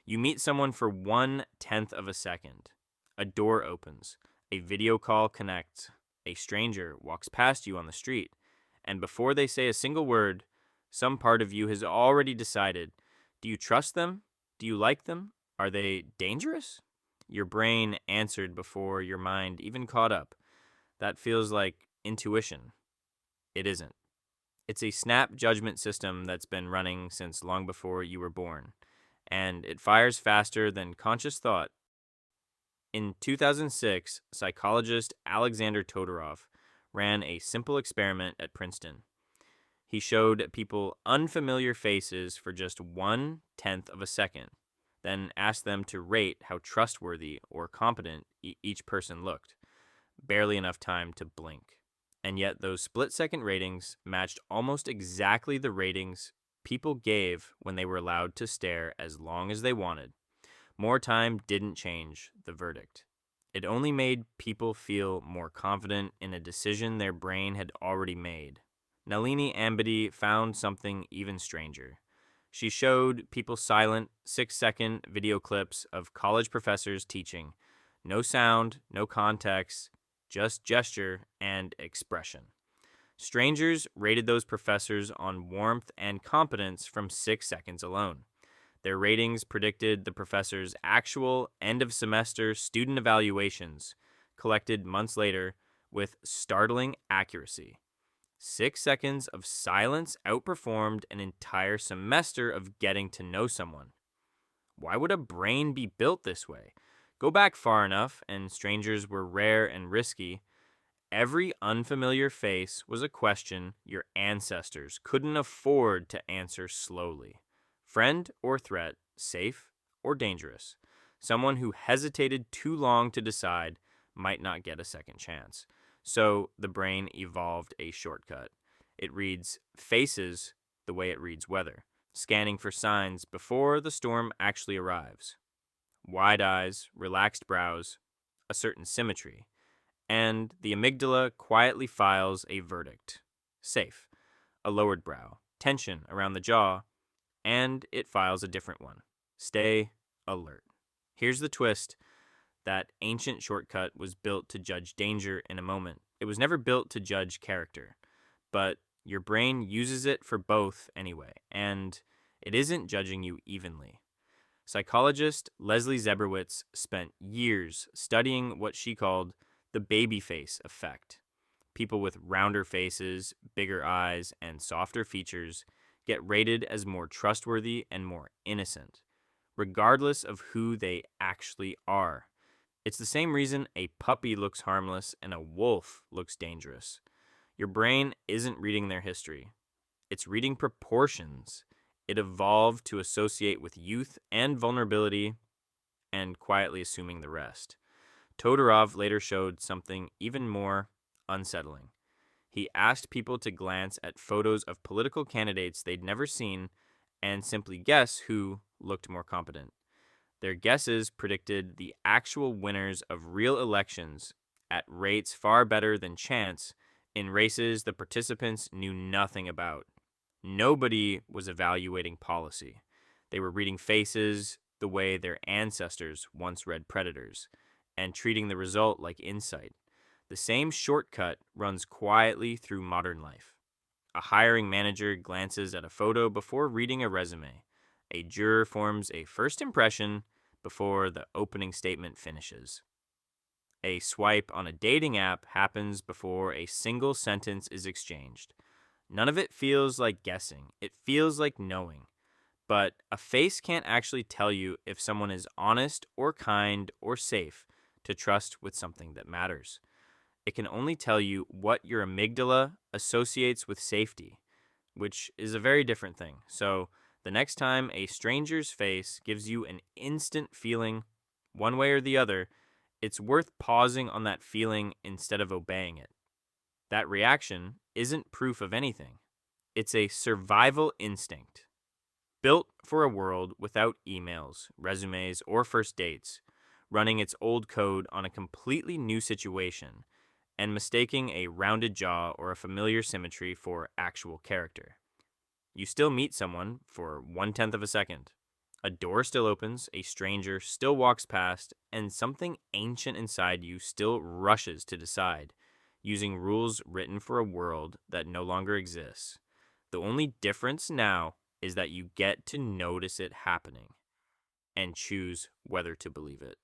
You meet someone for 1/10 of a second. A door opens. A video call connects. A stranger walks past you on the street. And before they say a single word, some part of you has already decided, do you trust them? Do you like them? Are they dangerous? Your brain answered before your mind even caught up. That feels like intuition. It isn't. It's a snap judgment system that's been running since long before you were born, and it fires faster than conscious thought. In 2006, psychologist Alexander Todorov ran a simple experiment at Princeton. He showed people unfamiliar faces for just 1/10 of a second, then asked them to rate how trustworthy or competent each person looked. Barely enough time to blink. And yet those split-second ratings matched almost exactly the ratings people gave when they were allowed to stare as long as they wanted. More time didn't change the verdict. It only made people feel more confident in a decision their brain had already made. Nalini Ambady found something even stranger. She showed people silent, 6-second video clips of college professors teaching. No sound, no context, just gesture and expression. Strangers rated those professors on warmth and competence from 6 seconds alone. Their ratings predicted the professor's actual end-of-semester student evaluations, collected months later with startling accuracy. 6 seconds of silence outperformed an entire semester of getting to know someone. Why would a brain be built this way? Go back far enough, and strangers were rare and risky. Every unfamiliar face was a question your ancestors couldn't afford to answer slowly. Friend or threat, safe or dangerous. Someone who hesitated too long to decide might not get a second chance. So the brain evolved a shortcut. It reads faces the way it reads weather, scanning for signs before the storm actually arrives. Wide eyes, relaxed brows, a certain symmetry. And the amygdala quietly files a verdict. Safe. A lowered brow, tension around the jaw, and it files a different one. Stay alert. Here's the twist. That ancient shortcut was built to judge danger in a moment. It was never built to judge character. But your brain uses it for both anyway, and it isn't judging you evenly. Psychologist Leslie Zebrowitz spent years studying what she called the baby face effect. People with rounder faces, bigger eyes, and softer features get rated as more trustworthy and more innocent, regardless of who they actually are. It's the same reason a puppy looks harmless and a wolf looks dangerous. Your brain isn't reading their history. It's reading proportions. It evolved to associate with youth and vulnerability and quietly assuming the rest. Todorov later showed something even more unsettling. He asked people to glance at photos of political candidates they'd never seen and simply guess who looked more competent. Their guesses predicted the actual winners of real elections at rates far better than chance in races the participants knew nothing about. Nobody was evaluating policy. They were reading faces the way their ancestors once read predators, and treating the result like insight. The same shortcut runs quietly through modern life. A hiring manager glances at a photo before reading a resume. A juror forms a first impression before the opening statement finishes. A swipe on a dating app happens before a single sentence is exchanged. None of it feels like guessing. It feels like knowing. But a face can't actually tell you if someone is honest or kind or safe to trust with something that matters. It can only tell you what your amygdala associates with safety, which is a very different thing. So the next time a stranger's face gives you an instant feeling, one way or the other, it's worth pausing on that feeling instead of obeying it. That reaction isn't proof of anything. It's a survival instinct, built for a world without emails, resumes, or first dates, running its old code on a completely new situation, and mistaking a rounded jaw or a familiar symmetry for actual character. You still meet someone for 1/10 of a second. A door still opens, a stranger still walks past, and something ancient inside you still rushes to decide, using rules written for a world that no longer exists. The only difference now is that you get to notice it happening and choose whether to believe it.